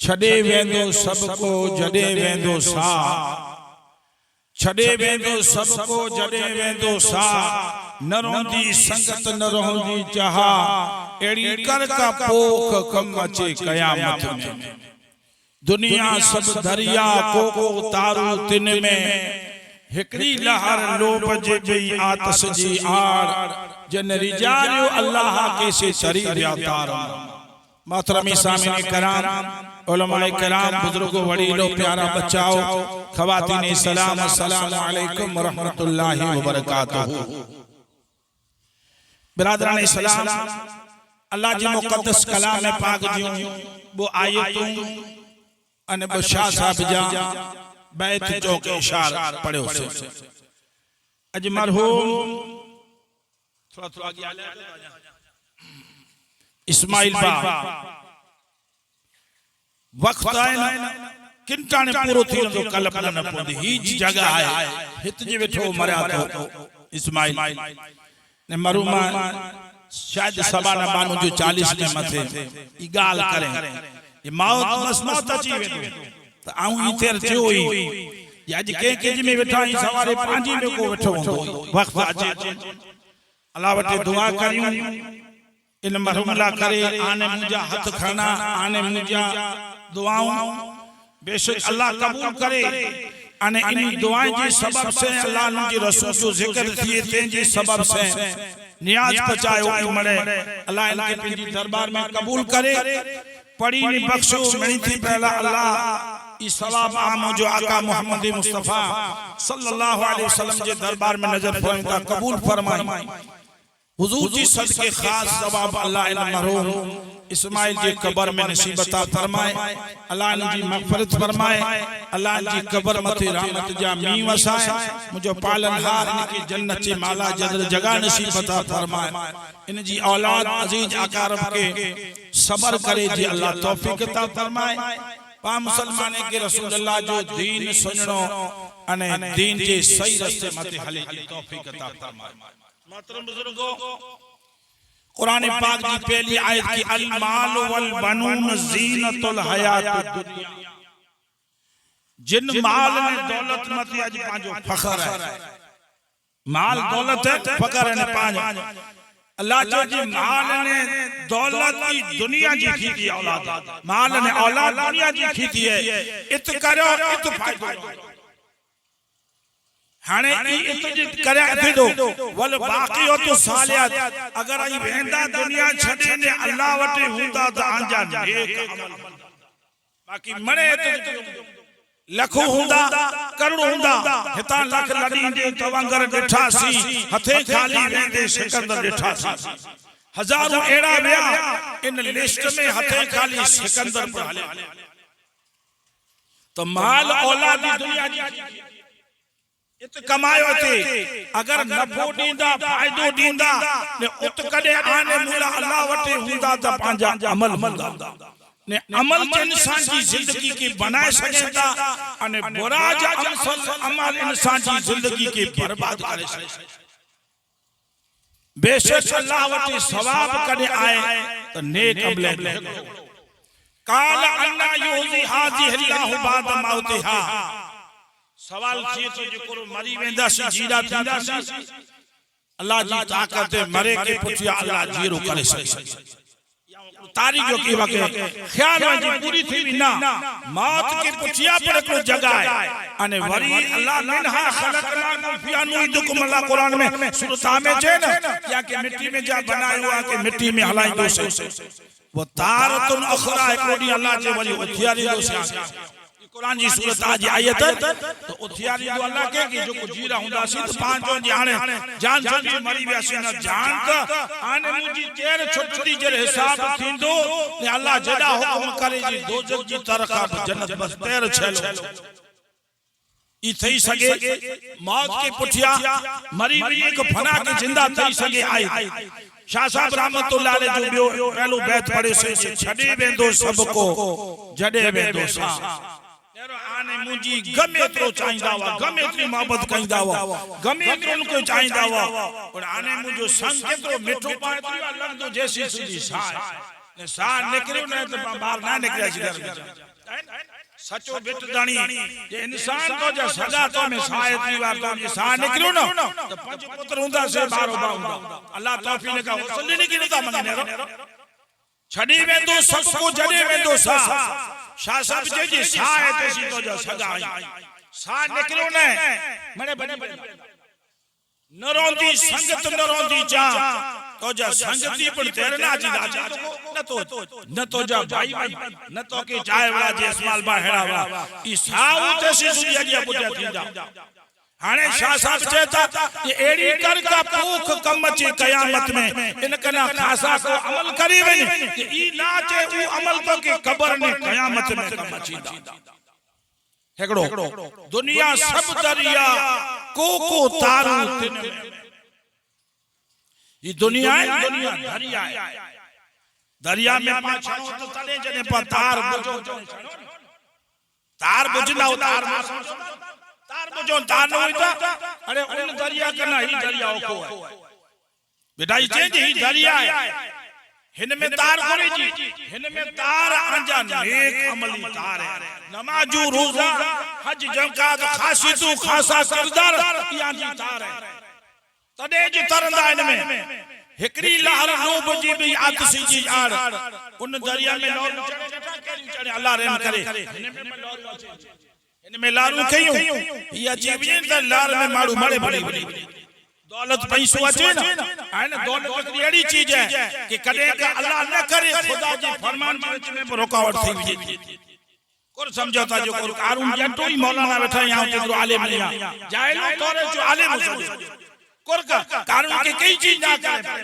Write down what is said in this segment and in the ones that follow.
छॾे वेंदो सबको जॾे वेंदो सा छॾे वेंदो सबको जॾे वेंदो सा न रोंदी संगत न रोंदी चाहा एड़ी कर का पोख कम अचे कयामत में दुनिया सब दरिया को तारू तिन में हिकड़ी लहर लोभ जे जई आतश जी आड़ जन रिजारियो अल्लाह के से चरी विया तार मोहतरम सामने कराम उलमाए कराम बुजुर्गों वडीलों प्यारा बच्चाओ खवातीन सलाम अस्सलाम अलैकुम व रहमतुल्लाहि व बरकातहू बिरादरान इस्लाम अल्लाह जी मुकद्दस कलाम पाक जूं वो आयतूं अने वो शाह साहब जा बैत जो के इशार पढ़ो से अज मरहूम थोड़ा थोड़ा आगे इस्माइल बा वक्त आए ना किंटाने पूरो थी तो कल्पना न पोंदी हीच जगह है हित जे वेठो मरया तो इस्माइल ने मरुमा शायद सवा न बानु जो 40 में मथे ई गाल करे ये मौत बस मौत अची वेंदो त आऊं ई तेर जोई या अज के में वेठा ई सवारे पांजी में को वेठो होंदो वक्त अचे अल्लाह वटे दुआ करियूं इन मरहुमला करे आने मुजा हाथ खाना आने मुजा दुआओं बेशक अल्लाह कबूल करे अने इन दुआएं जे सबब से अल्लाह जी रसूल जो जिक्र थिए ते जे सबब से नियाज पचायो मरे अल्लाह इनके पंजी दरबार में कबूल करे पड़ी नि बख्शो नहीं थी पहला अल्लाह ई सवाब आम जो आका मोहम्मद मुस्तफा सल्लल्लाहु अलैहि वसल्लम जे दरबार में नजर फरमा कबूल फरमाए हुजूर जी सदके खास सवाब अल्लाह इन मरहूम इस्माइल जी कब्र में नसीबता फरमाए अल्लाह जी मगफरत फरमाए अल्लाह जी कब्र मथे रहमत जा मी वसाए मुझो पालनहार इनकी जन्नत जी माला जगह नसीबता फरमाए इन जी औलाद अजीज आकारब के सबर करे जी अल्लाह तौफीक अता फरमाए पा मुसलमान के रसूल अल्लाह जो दीन सुननो अने दीन जे सही रास्ते मथे हले जी तौफीक अता फरमाए मोहतरम बुजुर्गों कुरान पाक की पहली आयत की अल माल वल बनून जीनतुल हयातुद दुनिया जिन माल ने दौलत मते अज पांजो फखर है माल दौलत है फखर है पांजो अल्लाह जो जी माल ने दौलत की दुनिया जी की औलाद माल ने औलाद दुनिया जी की है इत करो इत फायदो हाने इत करे अथदो वल बाकी तो सालियात अगर आई वेंदा दुनिया छडे ने अल्लाह वटे हुंदा त आंजा नेक अमल बाकी मरे तो लखो हुंदा करोड़ हुंदा हिता लख लड़ी दे तवंगर डिठासी हथे खाली वेंदे सिकंदर डिठासी हजारों एड़ा विया इन लिस्ट में हथे खाली सिकंदर पर हले तो माल औलाद दुनिया जी इत कमायो थे अगर नफो दींदा फायदो दींदा ने उत कदे आने मूला अल्लाह वटे हुंदा त पांजा अमल हूंदा ने अमल जे इंसान जी जिंदगी के बनाए सकेंदा अने बुरा जा अमल इंसान जी जिंदगी के बर्बाद करे सके बेशक अल्लाह वटे सवाब कदे आए त नेक अमल काल अन्ना युजी हाजी अल्लाह बाद मौतिहा सवाल थी तो जो मरी वेंदा सी जीरा थींदा सी अल्लाह जी ताकत मरे के पुठिया अल्लाह जीरो करे सके तारी जो की वके ख्याल में जी पूरी थी भी ना मौत के पुठिया पर को जगह है अने वरी अल्लाह मिनहा खलकना फी अनुइदुकुम अल्लाह कुरान में सूरत में है ना या के मिट्टी में जा बनायो हुआ के मिट्टी में हलाई दो से वो तारतुन अखरा है कोडी अल्लाह जे वरी उथियारी दो से कुरान जी सूरत आज आयत तो उथियारी दो अल्लाह के कि जो कुछ जीरा हुंदा सी तो पांचों जाने जान सभी मरी वैसी न जान का आने मुजी तेर छुट्टी जर हिसाब थींदो ने अल्लाह जदा हुक्म करे जी दोजख जी तरखा जन्नत बस तेर छलो ई थई सके मौत के पुठिया मरी भी एक फना के जिंदा थई सके आई शाह साहब रहमतुल्लाह अलैह जो पहलो बैत पढ़े से छडे वेंदो सब को जडे वेंदो सा आने मुजी गमे तो चाहींदा वा गमे इतनी मोहब्बत कईंदा वा गमे उनको चाहींदा वा और आने मुजो संग केतरो मिठो पाए तो लगदो जैसी सुधी सा ने सा निकरियो ने तो बाहर ना निकरिया सी घर सचो बिट दानी जे इंसान तो जा सदा तो में शायद की बार तो जे सा निकरियो ना तो पंज पुत्र हुंदा से बारो बाउंदा अल्लाह तौफीक का वसल नहीं गिनता मंगने छडी वेंदो सब को जडे वेंदो सा शाह साहब जी सा है तेसी तो जो सजा आई सा निकलो ने मने बने नरोंदी संगत नरोंदी जा तो जा संगति पण तेरे ना जी न तो जा भाई न तो के चाय वाला जे इस्माइल बा हेड़ा वा ई साउ तेसी सुजिया जी बुझा थींदा हाने शाह साहब चेता ये एड़ी कर का भूख कम चे कयामत में इन कना खासा को अमल करी वनी कि ई ना चे उ अमल तो के कब्र ने कयामत में कम चीदा हेकड़ो दुनिया सब दरिया को तारू तिन ये दुनिया दरिया है दरिया में पांच तो तले जने पर तार बुझना उतार तार बुझो तार न होता अरे उन दरिया का ना ही दरिया को है बेटा ये चेंज ही दरिया है हिन में तार करे जी हिन में तार आंजा नेक अमली तार है नमाजू रोजा हज जकात खासितु खासा सरदार या जी तार है तदे जो तरंदा इन में हिकरी लहर नूब जी भी आतिशी जी आड़ उन दरिया में लौर चढ़े अल्लाह रहम करे इनमें लारू कयूं ये अजीब जे लार में मारू मरे बड़ी दौलत पैसो अचे ना है ना दौलत एक एड़ी चीज है कि कदे का अल्लाह न करे खुदा जी फरमान में रुकावट थी वजे कोर समझौता जो कोर कारून जंटो ही मौलाना बैठा यहां के आलिम नहीं जायलो तोरे जो आलिम समझो कोर का कारून के कई चीज ना करे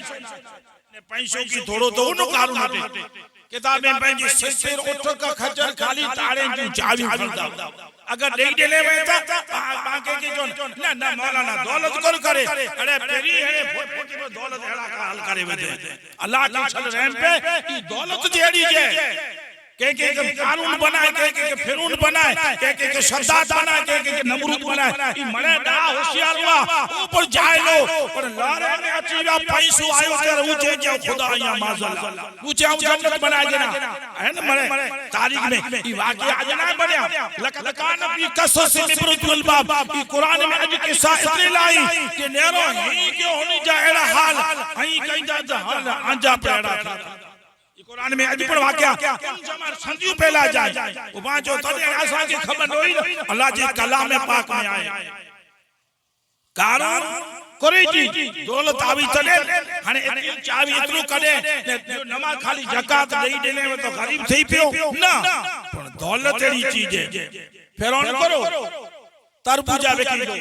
ने पैसों की थोड़ो तो उन कारून हटे किताबें पंजी सिर उठ का खजर खाली ताड़े जो चाबी खरीदा अगर नहीं देने में था बाकी की जो ना ना मौलाना दौलत कर करे अरे तेरी है फोटी में दौलत हेड़ा का हल करे वेदे अल्लाह की छल रहम पे ई दौलत जेड़ी जे के कानून बनाए के फिरौन बनाए के शद्दाद बनाए के नमरूद बनाए ई मरे दा होशियार हुआ ऊपर जाए लो पर लारे में अचीवा पैसो आयो कर ऊंचे जो खुदा या माजल्ला ऊंचे जन्नत बनाए देना है ना मरे तारीख में ई वाकया आज ना बनया लकान भी कसस में इब्रुल बाब ई कुरान में आज के साथ लाई कि नेरो ही के होनी जाएड़ा हाल हई कहंदा हाल आंजा पेड़ा था कुरान में अज पर वाकया जमार संधियों पहला जाए वो बाजो तने आसा की खबर होई अल्लाह जी कलाम में पाक में आए कारून करे जी दौलत आवी तने हने इतनी चावी इतरो करे जो नमाज खाली ज़कात देई देने में तो गरीब थई पियो ना पण दौलत एड़ी चीज है फेरोन करो तरबूजा बेकी दो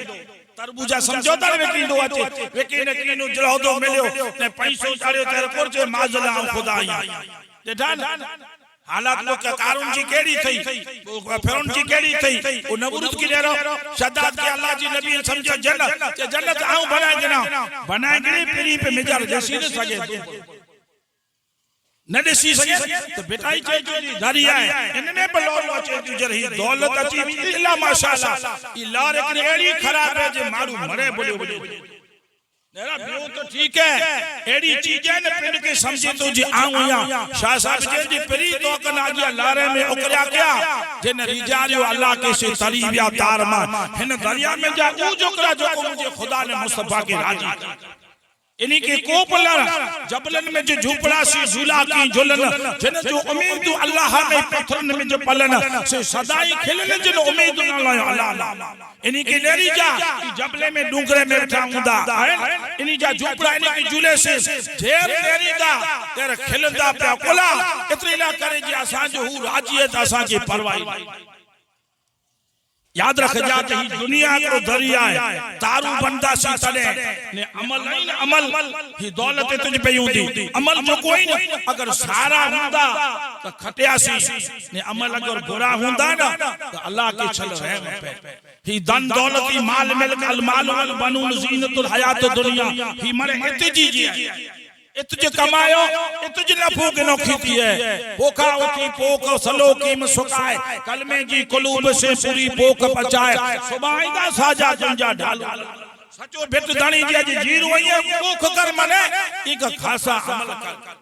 तरबूजा समझौता में किलो अचे वेकी ने किनो जलो दो मिलियो ने पैसो चाड़ियो तेरे कोरचे माजला खुदा या डेठा हालात लो के कारून जी केड़ी थई फिरौन जी केड़ी थई ओ नमरूद की डेरो शद्दाद के अल्लाह जी नबी समझो जन्नत आऊं बनाए गिरी पेरी पे मिजार जैसी न सके न ॾिसी सके तो बेटा ही चए जो दरिया है इनमें बलोलो अचे जो रही दौलत अची इल्ला माशाअल्लाह ई लार एक एड़ी खराब है जे मारू मरे बोले नेरा बियो तो ठीक है एड़ी चीजें ने पिंड के समझे तो जी आऊं या शाह साहब जे जी परी तो कना गया लारे में ओकरा क्या जिन रिजारियो अल्लाह के से तरीबिया तार मा हिन दरिया में जा ऊ जोकरा जो को मुझे खुदा ने मुस्तफा के राजी इन्हीं के कोपलन जबलन में जो झुपड़ा सी झूला की झुलन जिन जो उम्मीद अल्लाह में पत्थरन में जो पलन से सदाई खिलन जिन उम्मीद न लायो अल्लाह इन्हीं के लेरी जा जबले में डूंगरे में बैठा हुंदा इन्हीं जा झुपड़ा इन्हीं के झूले से ढेर लेरी दा तेरे खिलंदा पे कोला इतनी ला करे जी असा जो हु राजीयत असा के परवाही याद रख जाते ही दुनिया को दरिया है तारू बंदा सी तले ने अमल नहीं ना अमल ही दौलत तुझ पे हुंदी अमल जो कोई नहीं अगर सारा हुंदा तो खटियासी ने अमल अगर बुरा हुंदा ना तो अल्लाह के छल रहम पे ही धन दौलत ही माल मिल्क अल माल वल बनून ज़ीनतुल हयात दुनिया ही मरे इतजी जी इतज कमायो इतज नफो के नौखी थी है पोखा उठी पोख सलो कीम सुकाए कलमे जी कुलूब से पूरी पोख पचाए सुबाइदा साजा जंजा ढालो सचो भिट धणी जी जीरो है पोख कर मने एक खासा अमल कर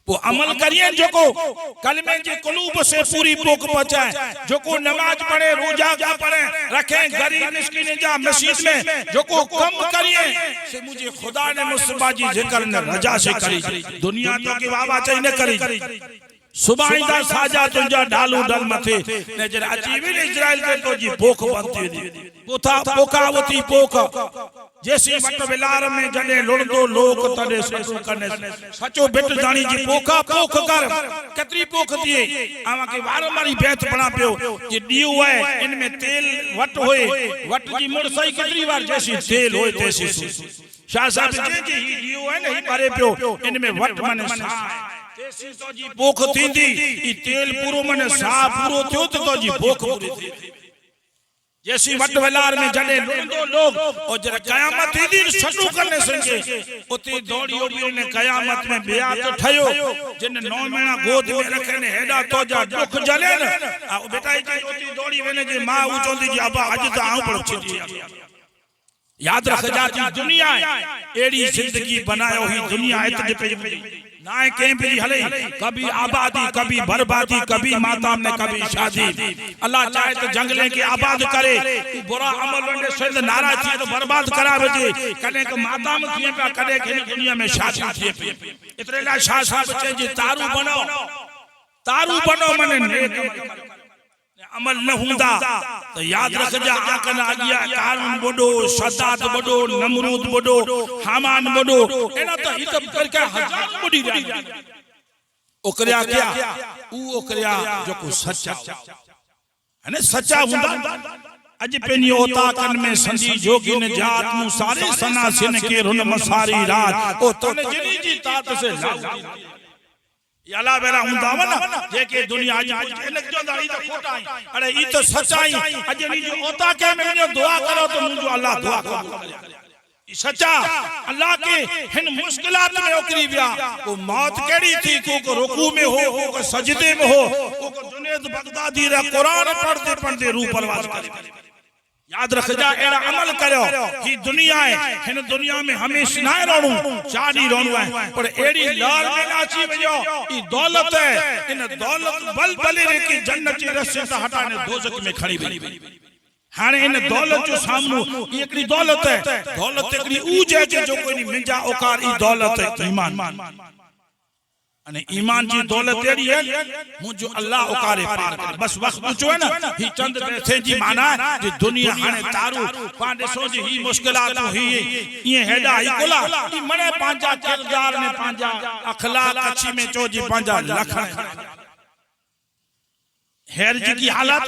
वो अमल करिए जो को कलमे जी कुलूब से पूरी पोख पचाए जो को नमाज पढ़े रोजा का पढ़े रखे गरीब मिस्किन जा मस्जिद में जो को कम करिए से मुझे खुदा ने मुस्तफा जी जिक्र न रजा से करी दुनिया तो की बाबा चाहिए न करी सुबाइदा साजा तुझा डालू डल मथे ने जरा अजीब इजराइल के तो जी पोख बनती दी पोथा पोकावती पोख जैसी मत बिलार में जने लुड़दो लोक तने सचो करने सचो बिट जानी जी पोखा पोख कर कतरी पोख दिए आवा के वार मारी बैत बना पियो जे दियो है इनमें तेल वट होए वट जी मुड़ सही कतरी बार जैसी तेल होए तैसी शाह साहब जी ही दियो है नहीं मारे पियो इनमें वट माने सा तैसी तो जी पोख थींदी ई तेल पूरो माने सा पूरो थियो तो जी पोख पूरी थी जैसी वट वलार में जने लुड़दो लोग और जरा कयामत ही दिन सटू करने संगे उते दौड़ियो भी ने कयामत में बिया तो ठयो जिन 9 महीना गोद में रखे ने हेडा तो जा दुख जले न आ बेटा जी उते दौड़ी वेने जे मां उचोंदी जी अबा आज तो आऊं पड़ छी याद रख जाती दुनिया एड़ी जिंदगी बनायो ही दुनिया इतने पे नाए के भी हले कभी आबादी कभी बर्बादी कभी मातम ने कभी शादी अल्लाह चाहे तो जंगले के आबाद करे बुरा अमल ने सिंध नाराज थी तो बर्बाद करावे जी कने के मातम थिए पे कने के दुनिया में शादी थिए पे इतने ला शाह साहब चे जी तारू बनो मने नेक अमल न हुंदा तो याद रख जा आकन आ गया कारून बडो शद्दाद बडो नमरूद बडो हामान बडो एना तो हित करके हजार बडी रही ओकरिया क्या ऊ ओकरिया जो को सच्चा है ने सच्चा हुंदा अज पेनी होता कन में संदी जोगी ने जात नु सारे सना सिन के रुन मसारी रात ओ तने जिनी जी तात से लाऊ याला बेरा हुंदा वना जेके दुनिया आज इनक जो दाई तो खोटा है अरे ई तो सच्चाई अज नी जो होता के में दुआ करो तो मुझे अल्लाह दुआ कबूल करे सच्चा अल्लाह के इन मुश्किलात में ओकरी बिया वो मौत केड़ी थी को रुकू में हो को सजदे में हो को जुनैद बगदादी रे कुरान पढ़ते पढ़ते रूह परवास करे याद रख जा एड़ा अमल करो कि दुनिया है इन दुनिया में हमेशा ना रहणु चाडी रहणु है पर एड़ी लाल में नाची वजो ई दौलत है इन दौलत बल बले रे की जन्नत जी रस्ते से हटाने दोजख में खड़ी हुई हाने इन दौलत जो सामने ई एकड़ी दौलत है दौलत एकड़ी ऊ जे जो कोई नहीं मिंजा औकार ई दौलत है ईमान अने ईमान जी दौलत एड़ी है मुझो अल्लाह ओकारे पार करे बस वक्त पूछो है ना ही चंद बैठे जी माना जे दुनिया हाने तारू पांडे सो जी ही मुश्किलात ही ये हेडा ही कोला ई मने पांजा किरदार ने पांजा अखलाक अच्छी में चो जी पांजा लखन हेर जी की हालत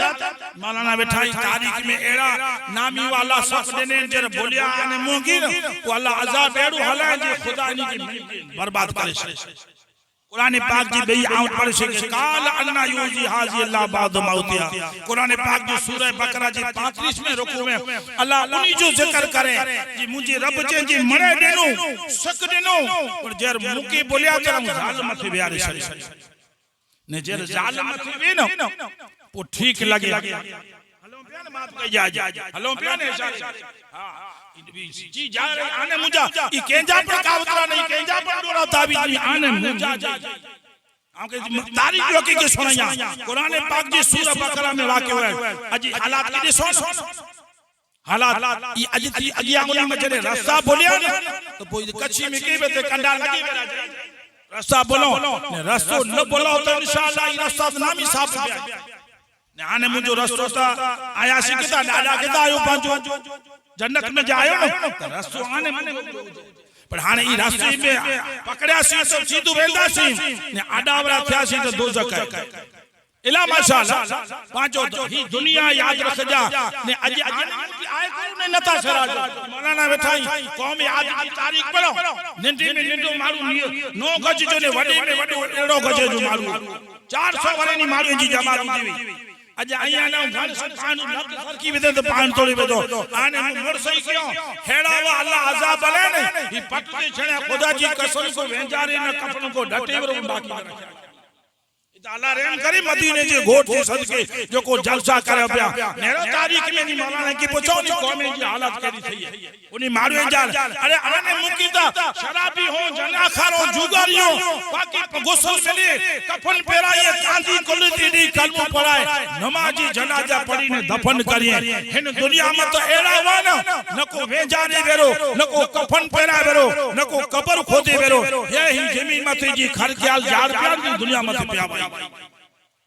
मौलाना बैठा ही तारीख में एड़ा नामी वाला सब देने जर बोलिया ने मोगी वो अल्लाह अजाब एड़ो हला जे खुदा नी की बर्बाद करे कुरान पाक जी बई आउट पढ़ से काल अन्ना यूजी हाजी अल्लाह बाद मौतिया। कुरान पाक जो सूरह बकरा जी 35 में रुकू में अल्लाह उन्हीं जो जिक्र करे जी मुझे रब जे जी मरे देनो सक देनो और जर मुकी बोलिया तरम जालिम थे बियारे शरी ने जर जालिम थे वे न वो ठीक लगे हलो पिया न माफ कई जा हलो पिया ने हां जी जा रहे आने मुजा ई केंजा पर कावतरा नहीं केंजा पर डोरा ताबी आने मुजा जा आके तारीख लोकी के सुनाया कुरान पाक जी सूरह बकरा में वाक़या है अजी हालात के दिसो हालात ई अज थी अगिया मुनी में जने रास्ता बोलिया ने तो पोई कच्ची में के बते कंडा लगी बेरा रास्ता बोलो ने रास्तो न बोलो तो इंशाअल्लाह ई रास्ता नामी साफ ने आने मुजो रास्तो ता आया सी केता डाडा केता आयो पांचो जन्नत में जायो न रास्तो आने मने पर हाने ई रास्ते में पकड़या सी सब सीधू वेंदा सी ने आडावरा थया सी तो दोजख है इला माशाअल्लाह पांचो ही दुनिया याद रख जा ने अज आए ने नता सराज मौलाना बैठाई कौम याद की तारीख पढ़ो निंडी में निंडो मारू 9 गज जो ने वडे में वडो एड़ो गज जो मारू 400 वरे नी मारू जी जमात दी अज आया ना घर से पान सरकी विदे तो पान तोड़ी वेदो आने मोर सही क्यों हेड़ा वा अल्लाह अजाब ले ने ई पटके छणे खुदा जी कसम को वेंजारे न कफन को डटे वरो बाकी न रखया अल्लाह रहम करे मदीने जे गोठ के सदके जो को जलसा करे पिया मेरो तारीख में नी मौलाना की पूछो नी कौम की हालत केरी थई है उनी मारो जाल अरे आने मुकीदा शराबी हो जनाखारो जुगारियो बाकी गुस्ल मिले कफन पहराए कांदी कुलती दी कलमो पढ़ाए नमाजी जनाजा पढ़ी ने दफन करिए हिन दुनिया में तो एड़ा वा न को वेजाने वेरो न को कफन पहरा वेरो न को कब्र खोदे वेरो ये ही जमीन मथे जी खरख्याल जार प्यार की दुनिया में पिया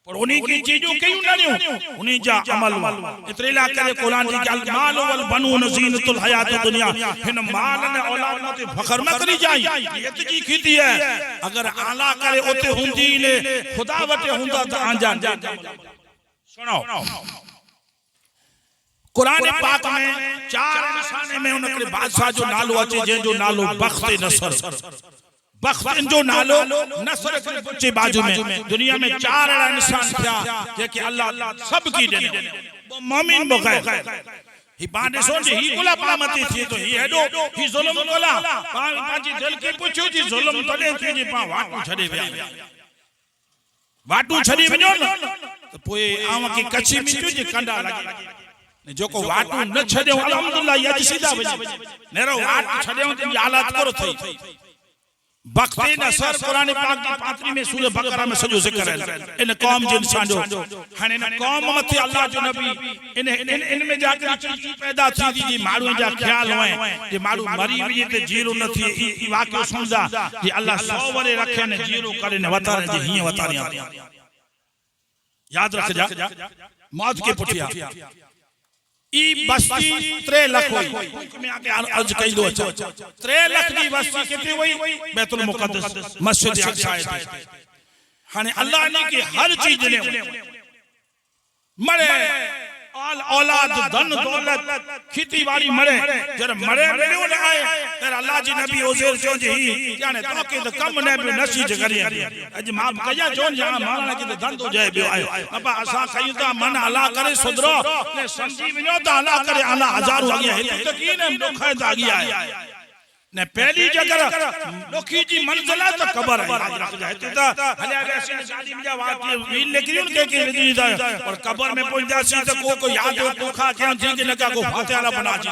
पर उन्हीं की चीजों क्यों ननियो उन्हीं जा अमल इतरेला करे कुरान जी अल माल वल बनून ज़ीनतुल हयात दुनिया हिन माल ने औलाद मते फखर न करी जाई ये की खेती है अगर आला करे ओते हुंदी ने खुदा वटे हुंदा त आंजान सुनो कुरान पाक में 4 निशाने में उनके बादशाह जो नालो अचे जे जो नालो बख्त नसर बख्त जो नालो नसर के पीछे बाजू में दुनिया में 4 निशान था जे कि अल्लाह सब की देने मोमिन बगैर ही बाने सोच ही कोला पामती थी तो ही हेडो ही जुल्म कोला पांची दिल के पूछो जी जुल्म तले थी जी पा वाटू छडे वया वाटू छडी वणो तो पोए आवा की कच्ची मिचू जी कंडा लगे ने जो को वाटू न छडे अल्हम्दुलिल्लाह ये सीधा वजे नेरो वाटू छडे तो हालत करो थई बख्ते नसर कुरान पाक की 35 में सूरह बकरा में सजो जिक्र है इन कौम जिन सांजो हने न कौम मथे अल्लाह जो नबी इन में जाकर चीज पैदा थी जी मारू जा ख्याल होए जे मारू मरी भी ते जीरो न थी ई वाक्य सुनजा जे अल्लाह 100 वरे रखे ने जीरो करे ने वतारे जे हिय वतारे याद रख जा मौत के पुठिया ई बस्ती 3 लाख हुई में आके अर्ज कई दो 3 लाख दी बस्ती कितनी हुई बैतुल मुकद्दस मस्जिद अक्सा है हाने अल्लाह ने की हर चीज ने मरे औलाद धन दौलत खेती बाड़ी मरे जरा मरे मिले न आए तेरा अल्लाह जी नबी ओजेर जो जी जाने तो के कम ने भी नसीज करिए अज मां कया जोन जा माना के धन तो जाए बियो आयो बाबा असा कयू ता मन अल्लाह करे सुधरो ने समझी विनो ता अल्लाह करे अल्लाह हजार हो गया है तो की ने लोखा ता गया है ने पहली जगह लोखी जी मंजिला तो कब्र है याद रख जाए तो हले वैसे शादी में बात मील लेकिन उनके के विधि दा और कब्र में पहुंच जासी तो को याद हो दुखा क्या थी कि लगा को फातिहा बना जी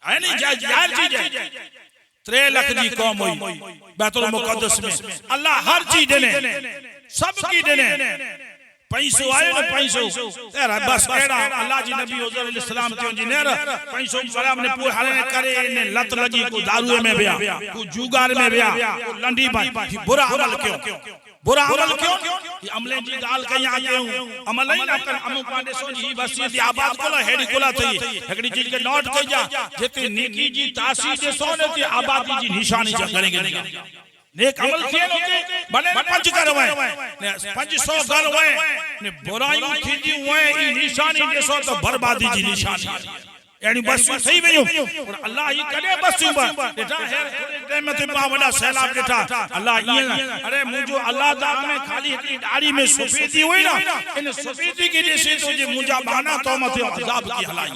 है नहीं यार चीज है 3 लाख दी कौम हुई बैतुल मुकद्दस में अल्लाह हर चीज देने सब की देने पैसो आयो न पैसो तेरा बस एड़ा अल्लाह जी नबी हुजूर अलैहि सलाम थियो जी नेर पैसो सलाम ने पूरे हाले ने करे ने लत लगी को दारू में बिया को जुगार में बिया को लंडी भाई बुरा अमल क्यों बुरा अमल क्यों ये अमले जी गाल कहीं आ गए हूं अमल ही ना कर अमु पांडे सो जी बस ये आबाद कोला हेडी कोला थई एकड़ी चीज के नोट कई जा जेते नेकी जी तासी जे सो ने ते आबादी जी निशानी जा करेंगे नेक अमल थिए न भले 5 घर हुए ने 500 घर हुए ने बुराइयों थी जी हुए ई निशानी ॾिसो तो बर्बादी जी निशानी यानी बस सही वयो और अल्लाह ही कने बस बेटा है थोड़े टाइम में ते बड़ा सैलाब बेटा अल्लाह ये अरे मुझो अल्लाह दा में खाली इतनी दाढ़ी में सफेदी हुई ना इन सफेदी के जैसे तो जे मुझा बहाना तो मत अजाब की हलाई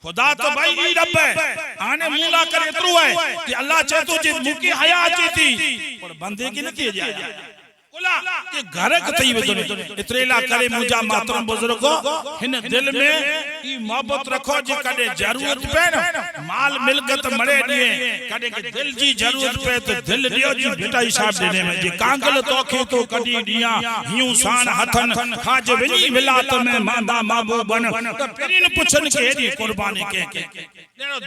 खुदा तो भाई ही रब है आने मुला करे इतरो है कि अल्लाह चाहे तो जे मुकी हया अची थी और बंदे की नहीं जाए बोला कि घरक थई वजने इतरेला करे मुजा मातरम बुजुर्गो हिन दिल में ई मोहब्बत रखो जे कदे जरूरत पे न माल मिलकत मरे दिए कदे के दिल जी जरूरत पे तो दिल दियो जी बेटा हिसाब देने में जे कांगल तोखे तो कदी दिया हियूं सान हथन खाज वनी विलात में मांदा महबूबन तो पेरिन पुछन के एडी कुर्बानी के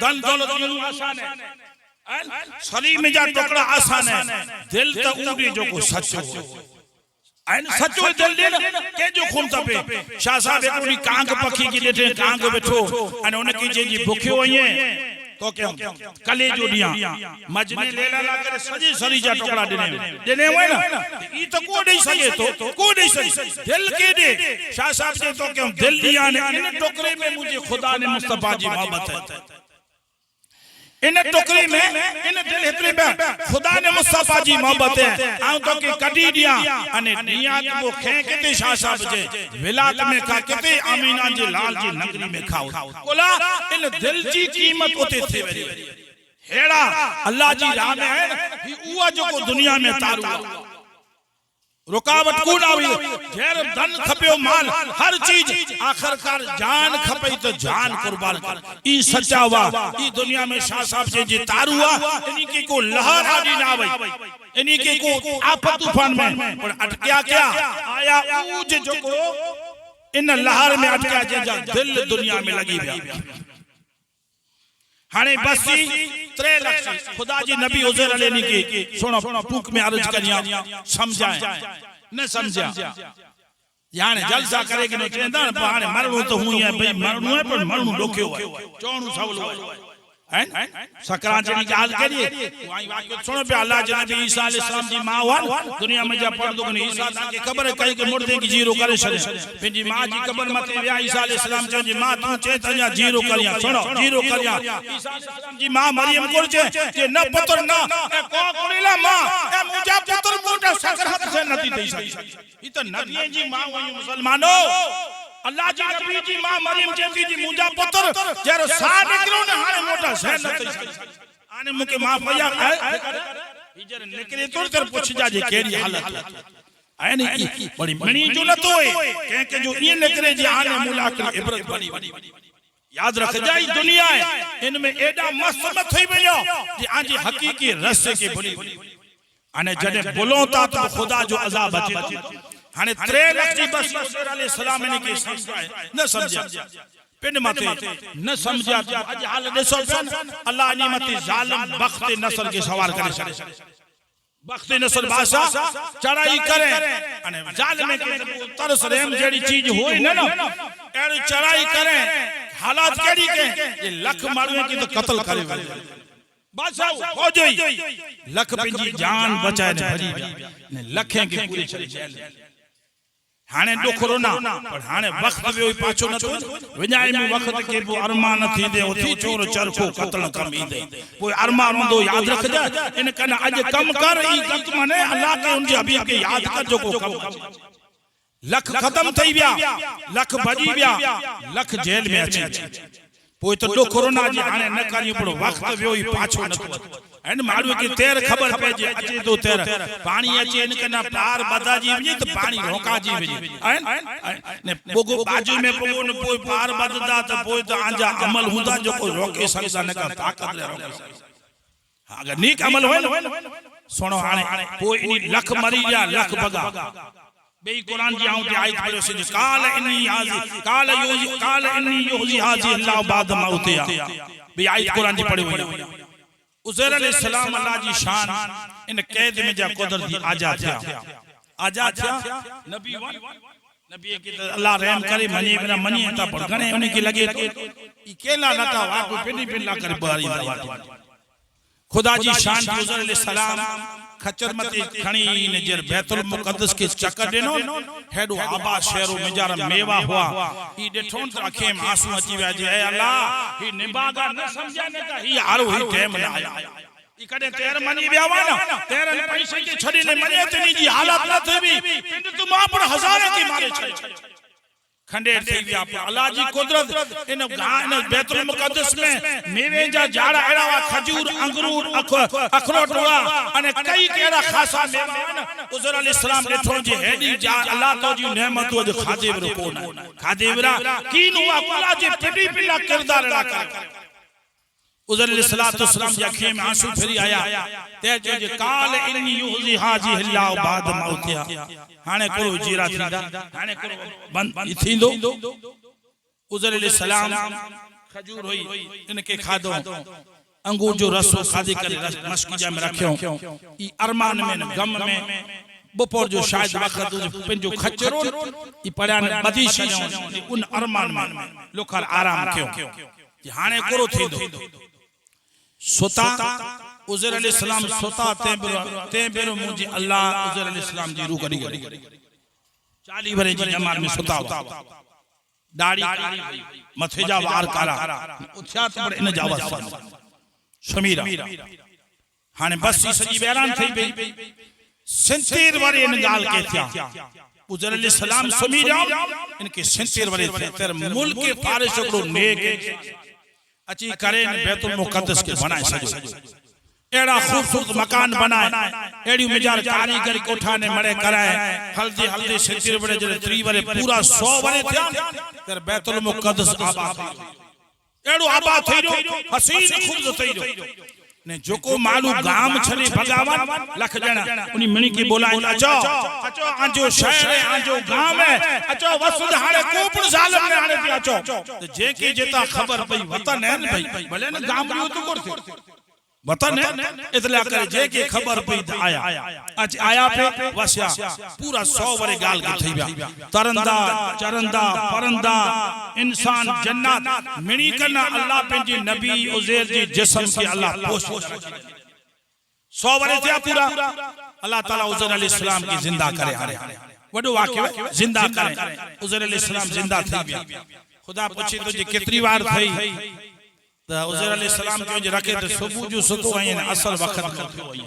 धन दौलत यूं आसान है सली में जा टुकड़ा आसान है दिल तो उड़ी जो को सच्चो आइन सच्चो दिल दे के जो खून तपे शाह साहब एकोडी कांग पखी की देते कांग बैठो अने उन की जे जी भूखे होए तो क्यों कले जो दिया मजने लेला ला करे सजी सरी जा टुकड़ा देने होए ना ई तो को दे सके तो को दे सके दिल के दे शाह साहब जे तो क्यों दिल दिया ने इन टोकरे में मुझे खुदा ने मुस्तफा जी मोहब्बत है इन टोकरी में इन दिल हितरे में खुदा ने मुस्तफा जी मोहब्बत है आऊं तो के कडी दिया अने दिया के वो खे केते शाह साहब जे विलात में का केते आमीना जे लाल जी नगरी में खाओ बोला इन दिल जी कीमत ओते थे वरी हेड़ा अल्लाह जी राह में है ही उवा जो को दुनिया में तारू रुकावट कौन आवी जेर धन खपियो माल हर चीज आखिरकार जान खपई तो जान कुर्बान कर ई सच्चा वा ई दुनिया में शाह साहब जे तारुआ इनी के को लहर आदी ना आवे इनी के को आफत तूफान में और अटकिया क्या आया ऊ जे जो को इन लहर में अटकिया जे दिल दुनिया में लगी गया हाने बसी 3 लाख खुदा जी नबी उज़ैर अलैहि की सुनो टूक में अर्ज करिया समझाए न समझा याने जलसा करेगी न चेंदा हाने मरणो तो हुई है भाई मरणो है पर मरणो डोक्यो है चोणू सवलो है सकरात जी गाल करिए वही वाक्य सुनो पे अल्लाह जी नबी ईसा अलैहिस्सलाम जी मां हुआ दुनिया में जब पढ़ दो ने ईसा के कब्र कई के मुर्दे की जीरो करे छे पंजी मां जी कब्र मत विया ईसा अलैहिस्सलाम जी मां तू चे तया जीरो करिया सुनो जीरो करिया ईसा अलैहिस्सलाम जी मां मरियम को चे जे न पुत्र न ए को कोड़ीला मां ए मुजा पुत्र मोटा सकरात से नदी दे सकी ई तो नबी जी मां हुई मुसलमानो अल्लाह जी नबी जी मां मरियम जेती जी मुजा पुत्र जरो सा निकलो ने हाने मोटा से न आने मुके मां भैया इजर निकले तो कर पूछ जा जे केड़ी हालत है नहीं बड़ी मणी जो न तो है के जो ये निकले जी आने मुलाकात इबरत बनी याद रख जाई दुनिया है इनमें एडा मस्त मत थई वयो जे आजी हकीकी रस्ते के भली अने जदे बोलो ता तो खुदा जो अजाब अचे हाने 3 लाख जी बस उज़ैर अलैहिस्सलाम ने के न समझा पिंड मते न समझा आज हाल देसो अल्लाह ने मत जालिम बख्त नस्ल के सवार करे बख्त नस्ल बादशाह चढ़ाई करे अने जालिम के तरस रहम जेडी चीज होई न एड़ी चढ़ाई करे हालात केडी के ये लख मारू की तो कत्ल करे बादशाह हो जोई लख पिंजी जान बचाए ने भरी ने लखे के पूरे चले जेल हाने दुखरो ना पर हाने वक्त वे पाछो न तो विजाई में वक्त के वो अरमान थी दे ओथी चोर चरखो कत्ल कमी दे कोई अरमान दो याद रख जा इन कने आज कम कर ई गत मने अल्लाह के उनके हबीब के याद कर जो को कम लख खत्म थई गया लख भजी गया लख जेल में अची पोइ तो दुखरो ना जी हाने न करी पड़ो वक्त वे पाछो न तो एंड मारू की तेर खबर पे जे अचे तो तेर पानी अचे इन कना पार बदा जी वनी तो पानी रोका जी वनी ने बोगो बाजू में बोगो न कोई पार बददा तो कोई तो आंजा अमल हुंदा जो कोई रोके सकदा न का ताकत ले रोके सकदा अगर नीक अमल होय न सुनो हाने कोई इनी लख मरी जा लख बगा बेई कुरान जी आऊं ते आयत पढ़ो से काल इन्नी युजी हाजी अल्लाह बाद मौतिया बे आयत कुरान जी पढ़ो उज़ैर अलैहिस्सलाम अल्लाह जी शान इन कैद में जा कुदरत दी आजाद था नबी नबी के अल्लाह रहम करे मनी बिना मनी ता पर गने उन्हें की लगे ई केला लटा वा को पिनी पिन ला कर बारी खुदा जी शान उज़ैर अलैहिस्सलाम खचर मते खणी ने जर बैतुल मुकद्दस के चक्कर देनो हेडो आबा शहरो मेजार मेवा हुआ ई देखो त आंखें में आंसू अची विया जे ए अल्लाह ही निबागा न समझा ने का ही आरो ही टाइम न आया ई कदे तेर मनी व्यावा ना तेर पैसे के छड़ी ने मने तनी जी हालत न थेबी पिंड तू मां पर हजार की मारे छ खंडेर थी विया अल्लाह जी कुदरत इन गान बैतुल मुकद्दस में मेवे जा झाड़ा एड़ा खजूर अंगूर अखरोट हुआ अने कई केड़ा खासा मेहमान उजर अलैहिस्सलाम देखो जे हेडी जा अल्लाह तो जी नेमत जो खादे वर को ना खादे वरा कीन हुआ अल्लाह जी पिडी पिला किरदार अदा कर उजर अलैहिस्सलाम जी अखियों में आंसू फिरी आया ते जे काल इन्नी युजी हाजी अल्लाह बाद मौतिया हाने करो जीरा थींदा हाने करो बंद थींदो उजर अलैहिस्सलाम खजूर होई इनके खादो अंगूर जो रसो खादी करे मस्किजा में रखियो ई अरमान में गम में बपोर जो शायद वक्त जो पिंजो खचरो ई पड़ान बदी शयो उन अरमान में लोकल आराम क्यों जे हाने करो थींदो सोता उजर अलैहिस्सलाम सोता ते बेरो मुजी अल्लाह उजर अलैहिस्सलाम जी रू करी 40 बरे जी जमाल में सोता हुआ दाढ़ी मथे जा वार काला उठया पर इन जावा समीरा हाने बस सजी बैरान थई पई 70 बरे इन गाल के थिया उजर अलैहिस्सलाम समीरा इनके 70 बरे थे तेर मुल्क के फारिस को नेक अची करे बैतुल मुकद्दस के बनाए सजो एड़ा खूबसूरत मकान बनाए एड़ी मिजार कारीगर कोठा ने मड़े कराए हल्दी हल्दी 70 बरे जरे 3 बरे पूरा 100 बरे थिया तेर बैतुल मुकद्दस आबाद एड़ो आबाद थई रो हसीन खूबसूरत थई रो ने जोको मालू गाम छले भगावन लख जना उनी मणी की बोलाए अचो अचो आजो शहर है आजो गाम है अचो वसुद हाड़े कोपड़ जालम ने हाड़े पे अचो जे के जेता खबर पई वतन है भाई भले न गाम रियो तो करते वतन है इतला करे जे के खबर पई आया आज आया पे वसया पूरा 100 बरे गाल के थई गया तरंदा चरंदा परंदा इंसान जन्नत मिणी करना अल्लाह पेंजी नबी उजैर जी जिस्म के अल्लाह पोष 100 बरे थिया पूरा अल्लाह ताला उजैर अलैहिस्सलाम की जिंदा करे वडो वाक्य जिंदा करे उजैर अलैहिस्सलाम जिंदा थी गया खुदा पूछी तो जे कितनी बार थई त उजैर अलैहिस्सलाम के जे रखे त सुबह जो सुतो आई ने असल वक्त में थियो आई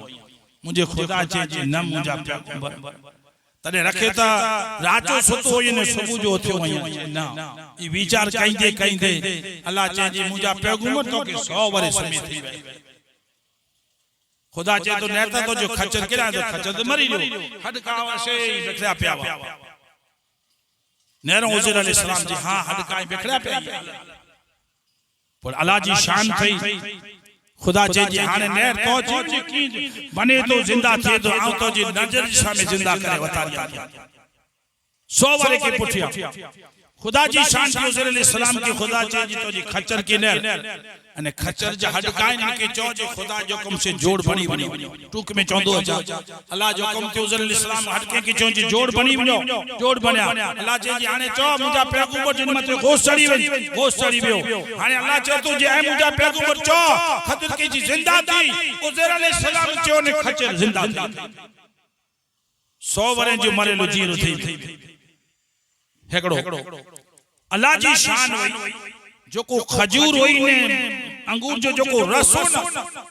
मुझे खुदा चे जे न मुजा पैगंबर तने रखे त राचो सुतो आई ने सुबह जो थियो आई ना ई विचार कइंदे अल्लाह चे जे मुजा पैगंबर तो के 100 बरे समय थी खुदा चे तो नेता तो जो खच्चर केरा तो खच्चर तो मरी लो हडका से बिखरा पिया नेरो उजैर अलैहिस्सलाम जी हां हडका बिखरा पिया पर अल्लाह जी शान थई खुदा चे जी हाने नेर तो जी की बने तो जिंदा थे तो आउ तो जी नजर सामने जिंदा करे वतारिया 100 वाले के पुठिया खुदा जी शान की उजैर अलैहिस्सलाम की खुदा चे जी तो जी खच्चर की नेर अने खच्चर जा हडकाइन इनके चो जो खुदा जो हुक्म से जोड़ बनी टूक में चोंदो अल्लाह जो हुक्म थे उजैर अलैहिस्सलाम हडके की चो जी जोड़ बनी जोड़ बनया अल्लाह जे जी हाने चो मुजा पैगंबर जिन मते गोश चढ़ी वियो हाने अल्लाह चे तो जे है मुजा पैगंबर चो खच्चर की जी जिंदा थी उजैर अलैहिस्सलाम चो ने खच्चर जिंदा थी 100 वरे जो मरे लो जीरो थी हेकड़ो अल्लाह जी शान वई जो को खजूर होई ने अंगूर जो को रस हो ना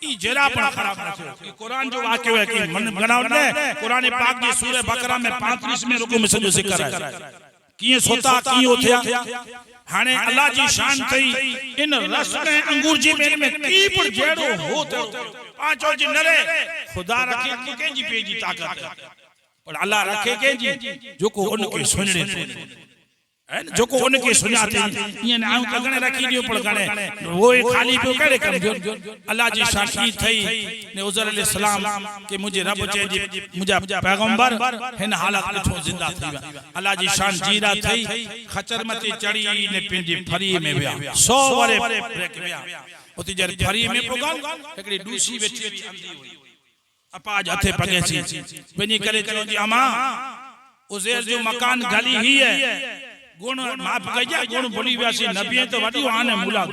ई जरा पण खराब न थियो कुरान जो वाक्य है कि मन गणाव ने कुरान पाक की सूरह बकरा में 35 में रुकू में सजो जिक्र है किए सोता की होथया हाने अल्लाह जी शान थई इन रस में अंगूर जी में की पर जेड़ो हो तो पांचो जी नरे खुदा रखे के जी पे जी ताकत पर अल्लाह रखे के जी जो को उनके सुनने जो को उनके सुनाते ये ना कगने रखी दियो पर गने वो खाली पे करे कर अल्लाह जी शाकी थई ने उजैर अलैहिस्सलाम के मुझे रब चे जी मुझे पैगंबर हिन हालत में छो जिंदा थी अल्लाह जी शान जीरा थई खचर मते चढ़ी ने पिंजी फरी में विया 100 वरे ब्रेक विया उती जर फरी में पोगल एकड़ी दूसी वेची अंदी हुई अपाज हथे पगे छी वनी करे चलो जी अमा उजैर जो मकान गली ही है गुण माफ गया गुण भूली व्यासी नबी तो वडी आने मुला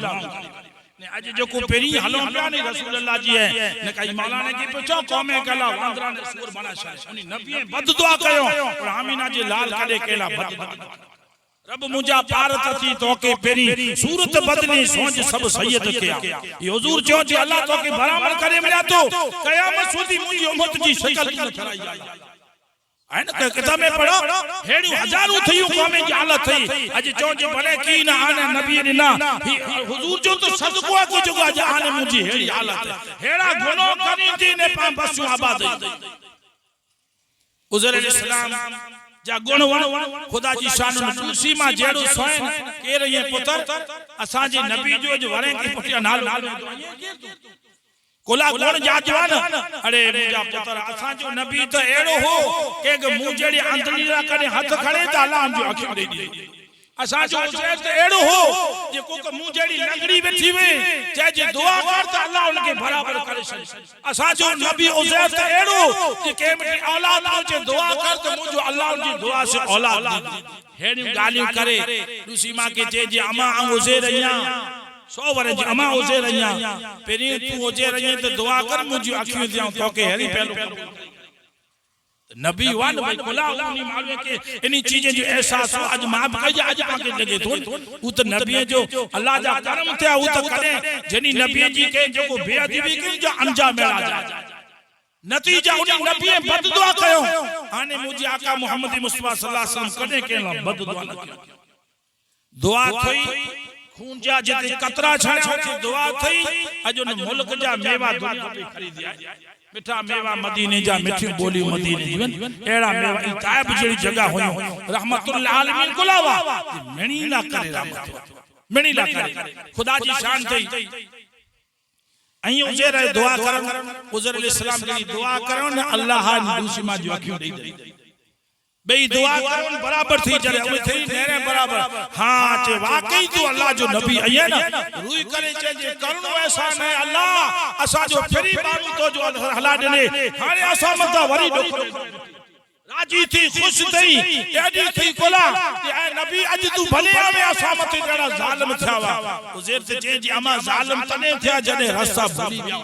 ने आज जो को पेरी हलो पिया नहीं रसूल अल्लाह जी है ने कई मौलाना की पूछो कौमे कला वांदरा ने सूर बना छे उनी नबी बद दुआ कयो और आमीना जी लाल करे केला बद रब मुजा पारत थी तोके पेरी सूरत बदनी सोच सब सैयद किया ये हुजूर जो जी अल्लाह तोके बराबर करे मिला तो कयामत सुधी मुजी उम्मत जी शकल न ठराई है ना किताब में पढ़ो हेड़ी हजारों थई कौमे जी हालत थई अज जो जी भले की ना आने नबी ने ना हुजूर जो तो सदको को जो अज आने मुजी हेड़ी हालत हेड़ा गुनो करी थी ने पा बसु आबाद उज़र अलैहिस्सलाम जा गुण खुदा जी शान तुलसी मां जेड़ो सोयन केर ये पुत्र असा जी नबी जो वरे की पुटिया नाल कोला गुण जाजवान अरे मुजा पुत्र असा जो नबी तो एड़ो हो के मु जेड़ी अंधली रा करे हाथ खड़े त अल्लाह जो अखियों दे दी असा जो उजैर तो एड़ो हो जे को मु जेड़ी लंगड़ी बैठी वे चाहे जे दुआ कर त अल्लाह उनके बराबर करे असा जो नबी उजैर तो एड़ो जे के मेरी औलाद हो जे दुआ कर त मुजो अल्लाह उनकी दुआ से औलाद दी हेड़ी गालियों करे दूसरी मां के जे अमा उजैर रहिया 100 वर जी अमा उजैर रहिया पेरी तू उजैर रहिया तो दुआ कर मुजी अखियों दिया तोके हेरी पहलो नबी वान भाई कोला उनी मालूम के इनी चीजें जो एहसास हो आज माफ कई आज पाके लगे तो उ तो नबी जो अल्लाह जा करम थे उ तो करे जनी नबी जी के जो को बेअदबी की जो अंजाम मिला जा नतीजा उनी नबी बद दुआ कयो आने मुजी आका मोहम्मद मुस्तफा सल्लल्लाहु अलैहि वसल्लम कदे केला बद दुआ न दुआ थई खून जा जते कतरा छाया थी दुआ थई अजो न मुल्क जा मेवा दुनिया पे खरीदिया मिठा मेवा मदीने जा मिठी बोली मदीने जीवन एड़ा मेवा तायब जेड़ी जगह होयो रहमतुल आलमीन कुलावा मणी ना करे रहमत मणी ना करे खुदा जी शान थई अई उजैर दुआ करन उजैर अलैहिस्सलाम जी दुआ करो न अल्लाह दूसरी मां जो अखियों दे बेई दुआ करो बराबर थी जरे उई थई नेरे बराबर हां चे वाकई तू अल्लाह जो नबी आया ना रुई करे जे करणो ऐसा है अल्लाह असा जो फेरी बारू तो जो हला देने हाने असा मत वरी दुख राजी थी खुश थई एडी थी कोला कि ए नबी अज तू भले आवे असा मत जड़ा जालिम थियावा उजैर से जे अमा जालिम तने थिया जने रास्ता भूली गया